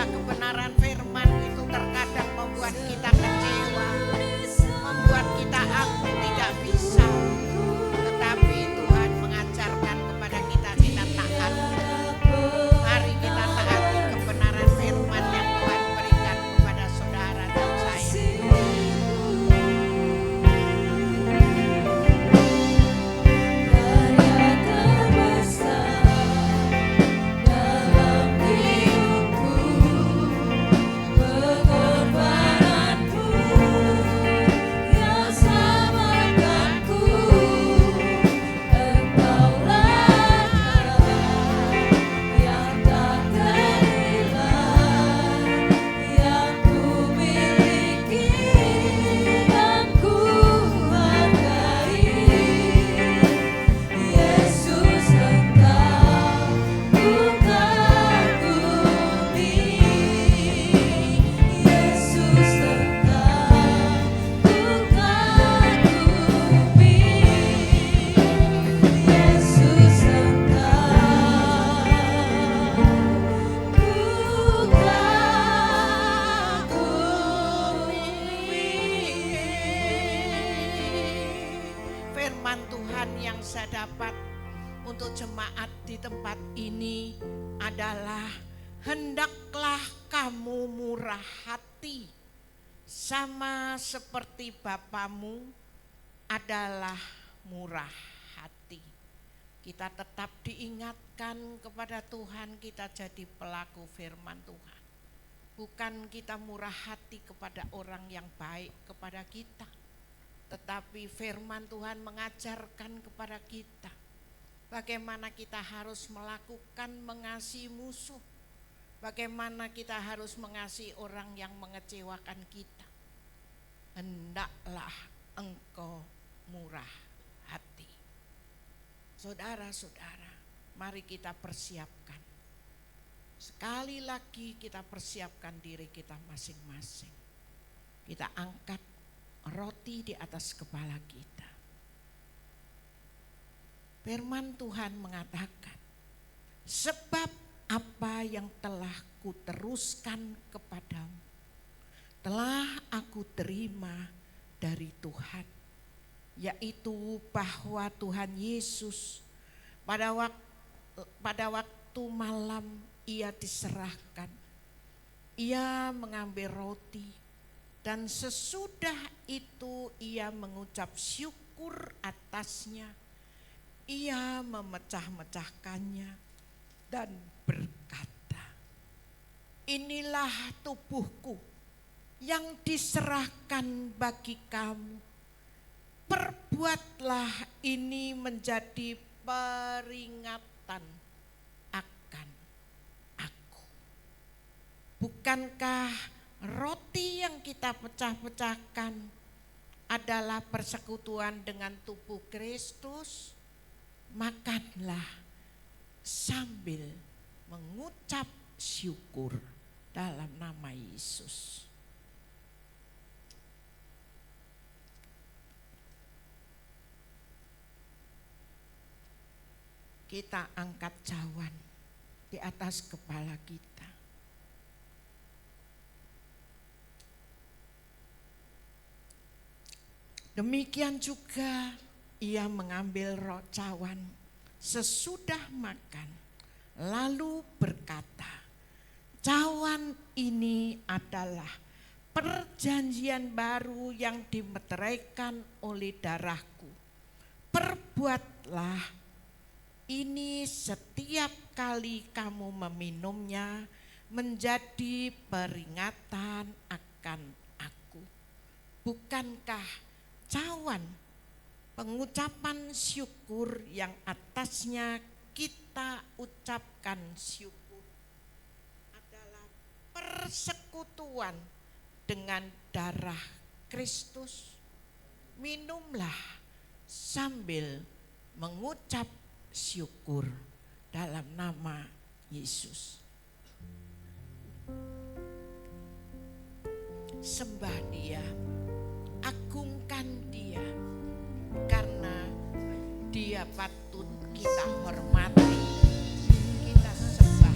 bahwa kebenaran firman itu terkadang membuat kita kecewa, membuat kita aku tidak bisa. Tetapi Tuhan mengajarkan kepada kita taat. Mari kita taati kebenaran firman yang Tuhan berikan kepada saudara dan saya. Firman Tuhan yang saya dapat untuk jemaat di tempat ini adalah hendaklah kamu murah hati sama seperti Bapamu adalah murah hati. Kita tetap diingatkan kepada Tuhan, kita jadi pelaku firman Tuhan. Bukan kita murah hati kepada orang yang baik kepada kita, tetapi firman Tuhan mengajarkan kepada kita bagaimana kita harus melakukan mengasihi musuh, bagaimana kita harus mengasihi orang yang mengecewakan kita. Hendaklah engkau murah hati. Saudara-saudara, mari kita persiapkan. Sekali lagi kita persiapkan diri kita masing-masing. Kita angkat roti di atas kepala kita. Firman Tuhan mengatakan, sebab apa yang telah kuteruskan kepadamu telah aku terima dari Tuhan, yaitu bahwa Tuhan Yesus pada waktu malam ia diserahkan, ia mengambil roti, dan sesudah itu ia mengucap syukur atasnya, ia memecah-mecahkannya dan berkata, inilah tubuhku yang diserahkan bagi kamu, perbuatlah ini menjadi peringatan akan aku. Bukankah roti yang kita pecah-pecahkan adalah persekutuan dengan tubuh Kristus? Makanlah sambil mengucap syukur dalam nama Yesus. Kita angkat cawan di atas kepala kita. Demikian juga ia mengambil cawan sesudah makan, lalu berkata, cawan ini adalah perjanjian baru yang dimeteraikan oleh darahku. Perbuatlah ini setiap kali kamu meminumnya menjadi peringatan akan aku. Bukankah cawan pengucapan syukur yang atasnya kita ucapkan syukur adalah persekutuan dengan darah Kristus? Minumlah sambil mengucap syukur dalam nama Yesus. Sembah Dia, agungkan Dia, karena Dia patut kita hormati, kita sembah.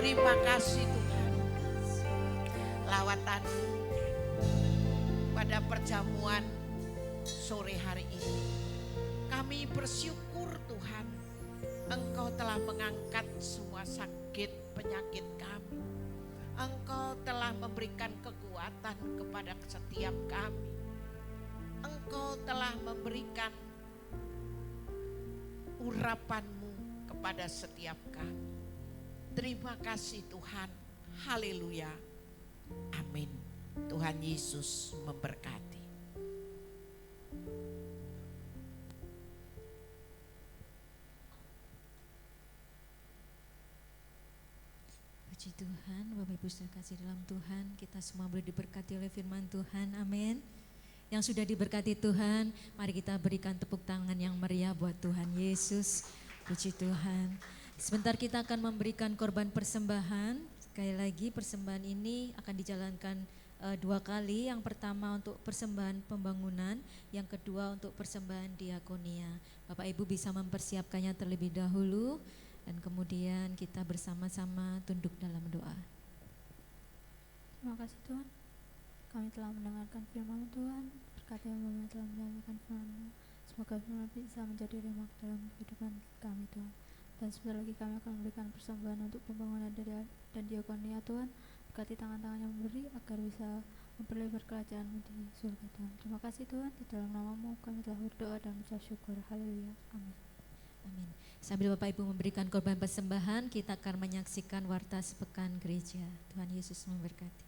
Terima kasih Tuhan. Lawatan pada perjamuan sore hari ini, kami bersyukur Tuhan, Engkau telah mengangkat semua sakit penyakit kami. Engkau telah memberikan kekuatan kepada setiap kami. Engkau telah memberikan urapan-Mu kepada setiap kami. Terima kasih Tuhan. Haleluya. Amin. Tuhan Yesus memberkati. Puji Tuhan, Bapak Ibu sudah kasih dalam Tuhan, kita semua boleh diberkati oleh firman Tuhan, amin. Yang sudah diberkati Tuhan, mari kita berikan tepuk tangan yang meriah buat Tuhan Yesus. Puji Tuhan. Sebentar kita akan memberikan korban persembahan. Sekali lagi persembahan ini akan dijalankan 2 kali. Yang pertama untuk persembahan pembangunan, yang kedua untuk persembahan diakonia. Bapak Ibu bisa mempersiapkannya terlebih dahulu. Dan kemudian kita bersama-sama tunduk dalam doa. Terima kasih Tuhan, kami telah mendengarkan firman Tuhan. Berkati yang telah menyampaikan firman-Mu, semoga firman bisa menjadi rema dalam kehidupan kami Tuhan. Dan sebentar lagi kami akan memberikan persembahan untuk pembangunan dan diakonia Tuhan. Berkati tangan-tangan yang memberi agar bisa memperlebar kerajaan-Mu di surga Tuhan. Terima kasih Tuhan, di dalam nama-Mu kami telah berdoa dan mengucap syukur. Haleluya, amin. Amin. Sambil Bapak Ibu memberikan korban persembahan, kita akan menyaksikan warta sepekan gereja. Tuhan Yesus memberkati.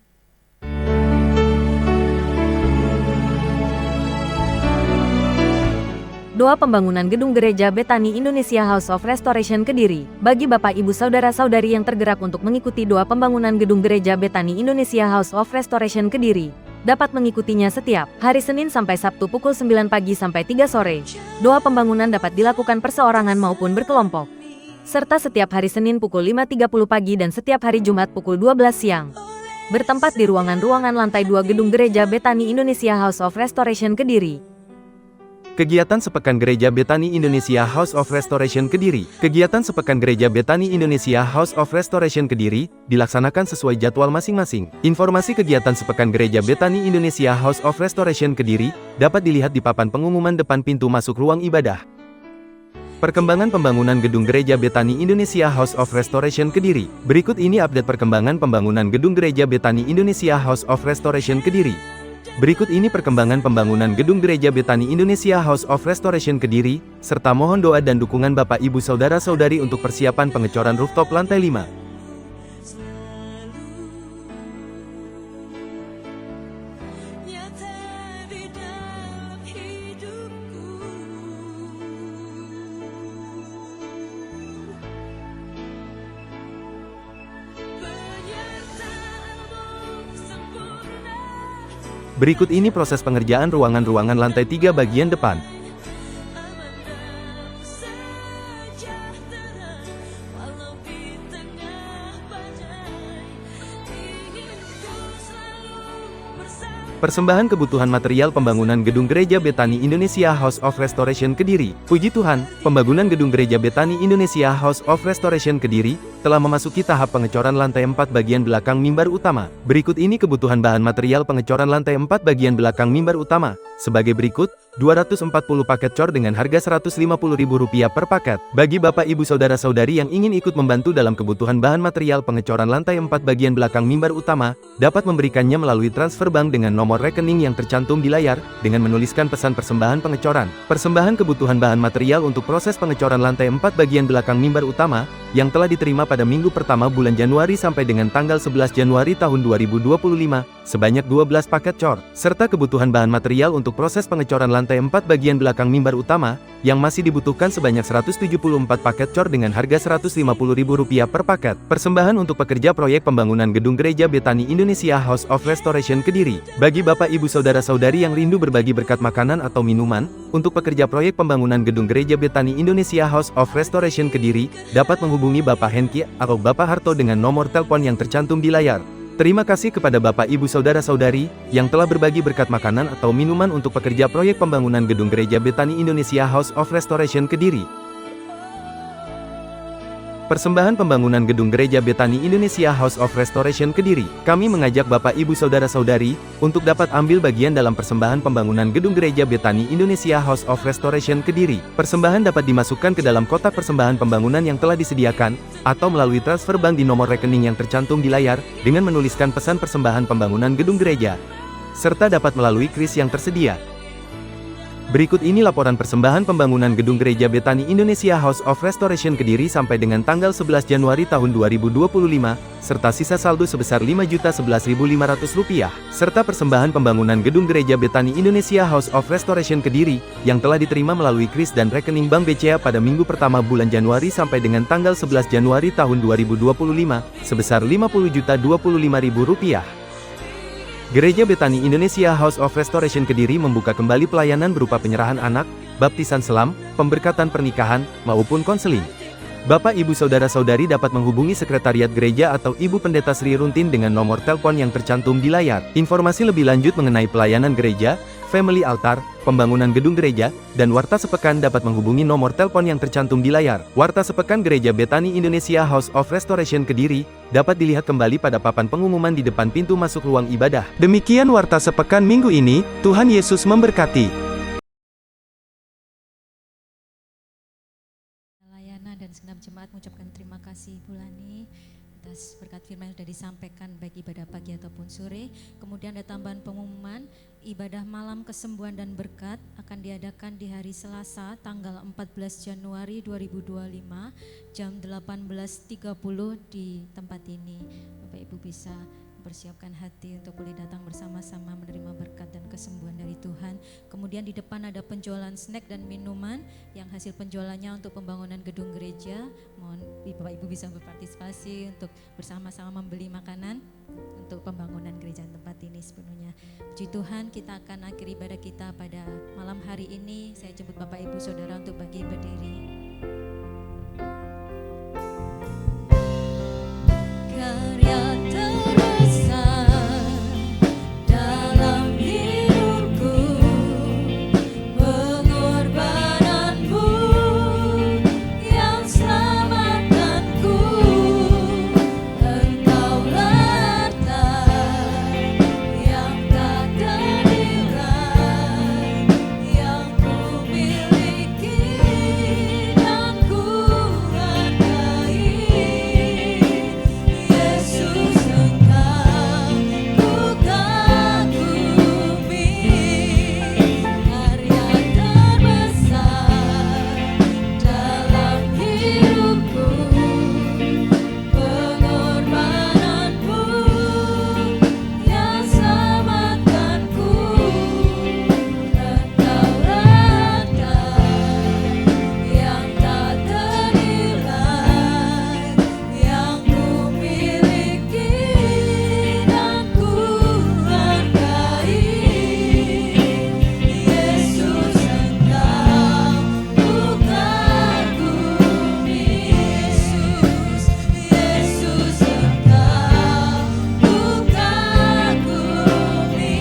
Doa pembangunan gedung gereja Betani Indonesia House of Restoration Kediri. Bagi Bapak Ibu saudara-saudari yang tergerak untuk mengikuti doa pembangunan gedung gereja Betani Indonesia House of Restoration Kediri, dapat mengikutinya setiap hari Senin sampai Sabtu pukul 9 pagi sampai 3 sore. Doa pembangunan dapat dilakukan perseorangan maupun berkelompok. Serta setiap hari Senin pukul 5.30 pagi dan setiap hari Jumat pukul 12 siang. Bertempat di ruangan-ruangan lantai 2 gedung gereja Betani Indonesia House of Restoration Kediri. Kegiatan Sepekan Gereja Betani Indonesia House of Restoration Kediri. Kegiatan Sepekan Gereja Betani Indonesia House of Restoration Kediri dilaksanakan sesuai jadwal masing-masing. Informasi kegiatan Sepekan Gereja Betani Indonesia House of Restoration Kediri dapat dilihat di papan pengumuman depan pintu masuk ruang ibadah. Perkembangan pembangunan gedung gereja Betani Indonesia House of Restoration Kediri. Berikut ini update perkembangan pembangunan gedung gereja Betani Indonesia House of Restoration Kediri. Berikut ini perkembangan pembangunan gedung gereja Betani Indonesia House of Restoration Kediri, serta mohon doa dan dukungan Bapak Ibu saudara-saudari untuk persiapan pengecoran rooftop lantai 5. Berikut ini proses pengerjaan ruangan-ruangan lantai 3 bagian depan. Persembahan kebutuhan material pembangunan gedung gereja Betani Indonesia House of Restoration Kediri. Puji Tuhan, pembangunan gedung gereja Betani Indonesia House of Restoration Kediri telah memasuki tahap pengecoran lantai 4 bagian belakang mimbar utama. Berikut ini kebutuhan bahan material pengecoran lantai 4 bagian belakang mimbar utama. Sebagai berikut, 240 paket cor dengan harga Rp150.000 per paket. Bagi Bapak Ibu Saudara-saudari yang ingin ikut membantu dalam kebutuhan bahan material pengecoran lantai 4 bagian belakang mimbar utama, dapat memberikannya melalui transfer bank dengan nomor rekening yang tercantum di layar, dengan menuliskan pesan persembahan pengecoran. Persembahan kebutuhan bahan material untuk proses pengecoran lantai 4 bagian belakang mimbar utama, yang telah diterima pada minggu pertama bulan Januari sampai dengan tanggal 11 Januari tahun 2025, sebanyak 12 paket cor, serta kebutuhan bahan material untuk proses pengecoran lantai 4 bagian belakang mimbar utama, yang masih dibutuhkan sebanyak 174 paket cor dengan harga Rp150.000 per paket. Persembahan untuk pekerja proyek pembangunan gedung gereja Betani Indonesia House of Restoration Kediri. Bagi Bapak Ibu Saudara-saudari yang rindu berbagi berkat makanan atau minuman, untuk pekerja proyek pembangunan gedung gereja Betani Indonesia House of Restoration Kediri, dapat menghubungi Bapak Henki atau Bapak Harto dengan nomor telepon yang tercantum di layar. Terima kasih kepada Bapak Ibu Saudara-saudari yang telah berbagi berkat makanan atau minuman untuk pekerja proyek pembangunan gedung gereja Betani Indonesia House of Restoration Kediri. Persembahan pembangunan gedung gereja Betani Indonesia House of Restoration Kediri. Kami mengajak Bapak Ibu Saudara-saudari untuk dapat ambil bagian dalam persembahan pembangunan gedung gereja Betani Indonesia House of Restoration Kediri. Persembahan dapat dimasukkan ke dalam kotak persembahan pembangunan yang telah disediakan, atau melalui transfer bank di nomor rekening yang tercantum di layar, dengan menuliskan pesan persembahan pembangunan gedung gereja, serta dapat melalui kris yang tersedia. Berikut ini laporan persembahan pembangunan gedung gereja Betani Indonesia House of Restoration Kediri sampai dengan tanggal 11 Januari tahun 2025, serta sisa saldo sebesar Rp5.011.500, serta persembahan pembangunan gedung gereja Betani Indonesia House of Restoration Kediri, yang telah diterima melalui kris dan rekening Bank BCA pada minggu pertama bulan Januari sampai dengan tanggal 11 Januari tahun 2025, sebesar Rp50.025.000. Gereja Betani Indonesia House of Restoration Kediri membuka kembali pelayanan berupa penyerahan anak, baptisan selam, pemberkatan pernikahan, maupun konseling. Bapak Ibu Saudara-saudari dapat menghubungi Sekretariat Gereja atau Ibu Pendeta Sri Runtin dengan nomor telepon yang tercantum di layar. Informasi lebih lanjut mengenai pelayanan gereja, family altar, pembangunan gedung gereja, dan Warta Sepekan dapat menghubungi nomor telepon yang tercantum di layar. Warta Sepekan Gereja Betani Indonesia House of Restoration Kediri dapat dilihat kembali pada papan pengumuman di depan pintu masuk ruang ibadah. Demikian Warta Sepekan minggu ini, Tuhan Yesus memberkati. Layanan dan segenap jemaat mengucapkan terima kasih Ibu Lani atas berkat firman yang sudah disampaikan baik ibadah pagi ataupun sore. Kemudian ada tambahan pengumuman, ibadah malam kesembuhan dan berkat akan diadakan di hari Selasa tanggal 14 Januari 2025 jam 18.30 di tempat ini. Bapak Ibu bisa mempersiapkan hati untuk boleh datang bersama-sama menerima berkat dan kesembuhan dari Tuhan. Kemudian di depan ada penjualan snack dan minuman yang hasil penjualannya untuk pembangunan gedung gereja. Mohon Bapak Ibu bisa berpartisipasi untuk bersama-sama membeli makanan untuk pembangunan gereja tempat ini sepenuhnya. Puji Tuhan, kita akan akhiri ibadah kita pada malam hari ini. Saya jemput Bapak Ibu Saudara untuk bagi berdiri. Karya terbesar dalam hidupku, pengorbananmu yang selamatkanku, engkau letak yang tak ternilai, yang ku miliki dan ku hargai. Yesus engkau ku kagumi, karya terbesar dalam hidupku, pengorbananmu yang selamatkanku, engkau letak yang tak ternilai, yang ku miliki dan ku hargai. Yesus engkau ku kagumi, Yesus engkau ku kagumi,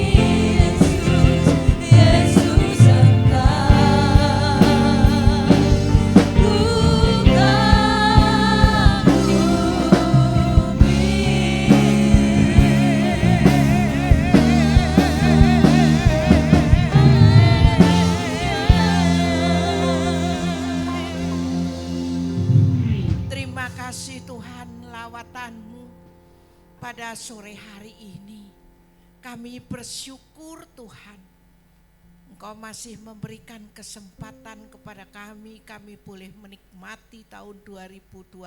Yesus engkau Terima kasih Tuhan lawatan-Mu pada sore hari ini. Kami bersyukur Tuhan, Engkau masih memberikan kesempatan kepada kami boleh menikmati tahun 2025.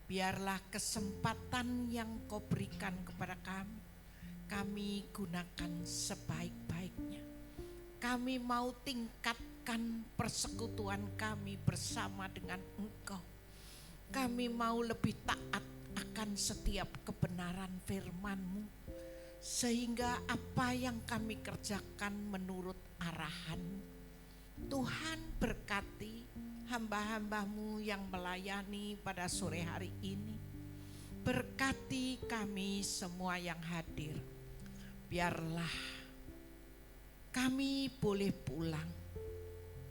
Biarlah kesempatan yang Kau berikan kepada kami gunakan sebaik-baiknya. Kami mau tingkatkan persekutuan kami bersama dengan Engkau. Kami mau lebih taat akan setiap kebenaran firman-Mu, sehingga apa yang kami kerjakan menurut arahan-Mu. Tuhan berkati hamba-hamba-Mu yang melayani pada sore hari ini. Berkati kami semua yang hadir. Biarlah kami boleh pulang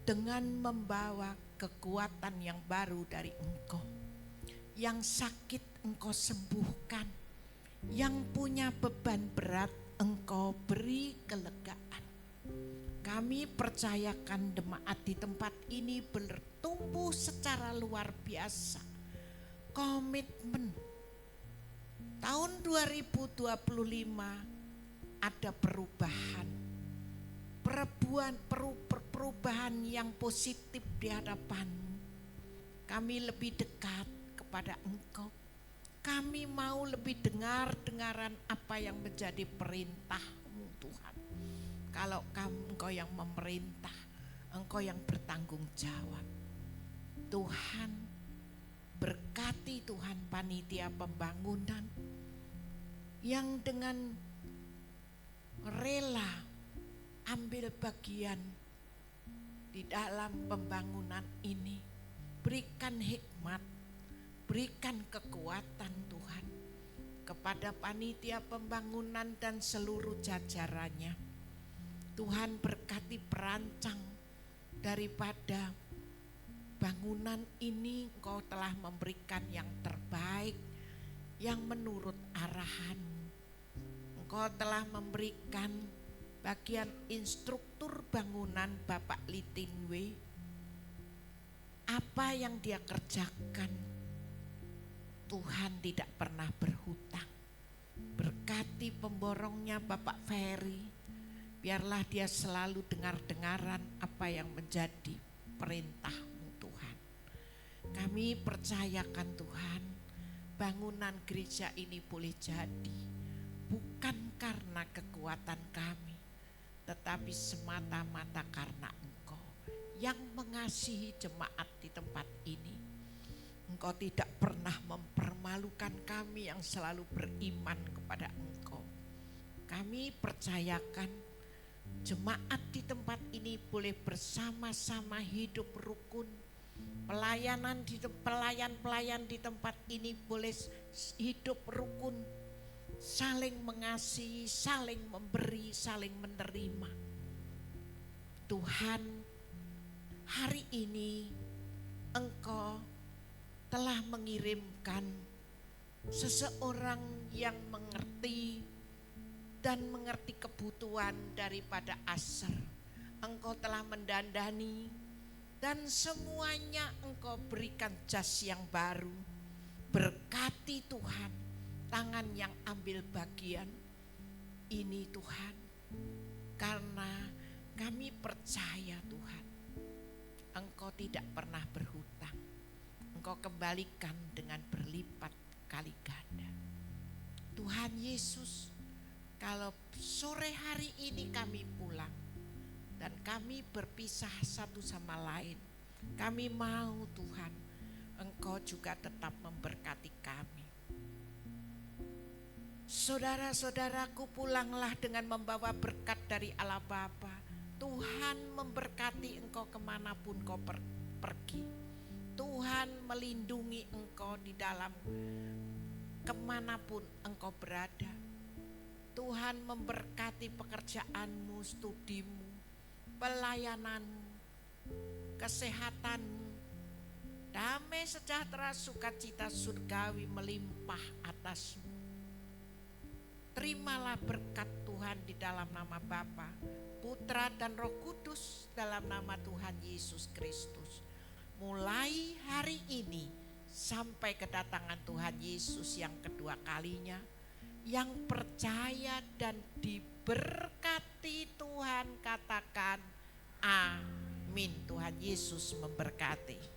dengan membawa kekuatan yang baru dari Engkau. Yang sakit Engkau sembuhkan, yang punya beban berat Engkau beri kelegaan. Kami percayakan jemaat di tempat ini bertumbuh secara luar biasa. Komitmen tahun 2025 ada perubahan. Perubahan yang positif di hadapan-Mu. Kami lebih dekat kepada Engkau. Kami mau lebih dengaran apa yang menjadi perintah-Mu Tuhan. Kalau Engkau yang memerintah, Engkau yang bertanggung jawab. Tuhan, berkati Tuhan panitia pembangunan yang dengan rela ambil bagian di dalam pembangunan ini. Berikan hikmat, berikan kekuatan Tuhan kepada panitia pembangunan dan seluruh jajarannya. Tuhan berkati perancang daripada bangunan ini. Engkau telah memberikan yang terbaik, yang menurut arahan-Mu. Engkau telah memberikan bagian instruktur bangunan Bapak Litinwe. Apa yang dia kerjakan, Tuhan tidak pernah berhutang. Berkati pemborongnya Bapak Ferry, biarlah dia selalu dengar-dengaran apa yang menjadi perintah-Mu Tuhan. Kami percayakan Tuhan, bangunan gereja ini boleh jadi bukan karena kekuatan kami, tetapi semata-mata karena Engkau yang mengasihi jemaat di tempat ini. Engkau tidak pernah mempermalukan kami yang selalu beriman kepada Engkau. Kami percayakan jemaat di tempat ini boleh bersama-sama hidup rukun. Pelayan di tempat ini boleh hidup rukun, saling mengasihi, saling memberi, saling menerima. Tuhan, hari ini Engkau telah mengirimkan seseorang yang mengerti dan mengerti kebutuhan daripada Aser. Engkau telah mendandani dan semuanya Engkau berikan jas yang baru. Berkati Tuhan tangan yang ambil bagian ini Tuhan, karena kami percaya Tuhan, Engkau tidak pernah berhutang. Engkau kembalikan dengan berlipat kali ganda. Tuhan Yesus, kalau sore hari ini kami pulang dan kami berpisah satu sama lain, kami mau Tuhan, Engkau juga tetap memberkati kami. Saudara-saudaraku, pulanglah dengan membawa berkat dari Allah Bapa. Tuhan memberkati engkau kemanapun kau pergi. Tuhan melindungi engkau di dalam kemanapun engkau berada. Tuhan memberkati pekerjaanmu, studimu, pelayananmu, kesehatanmu. Damai sejahtera sukacita surgawi melimpah atasmu. Terimalah berkat Tuhan di dalam nama Bapa, Putra dan Roh Kudus, dalam nama Tuhan Yesus Kristus. Mulai hari ini sampai kedatangan Tuhan Yesus yang kedua kalinya, yang percaya dan diberkati Tuhan katakan amin. Tuhan Yesus memberkati.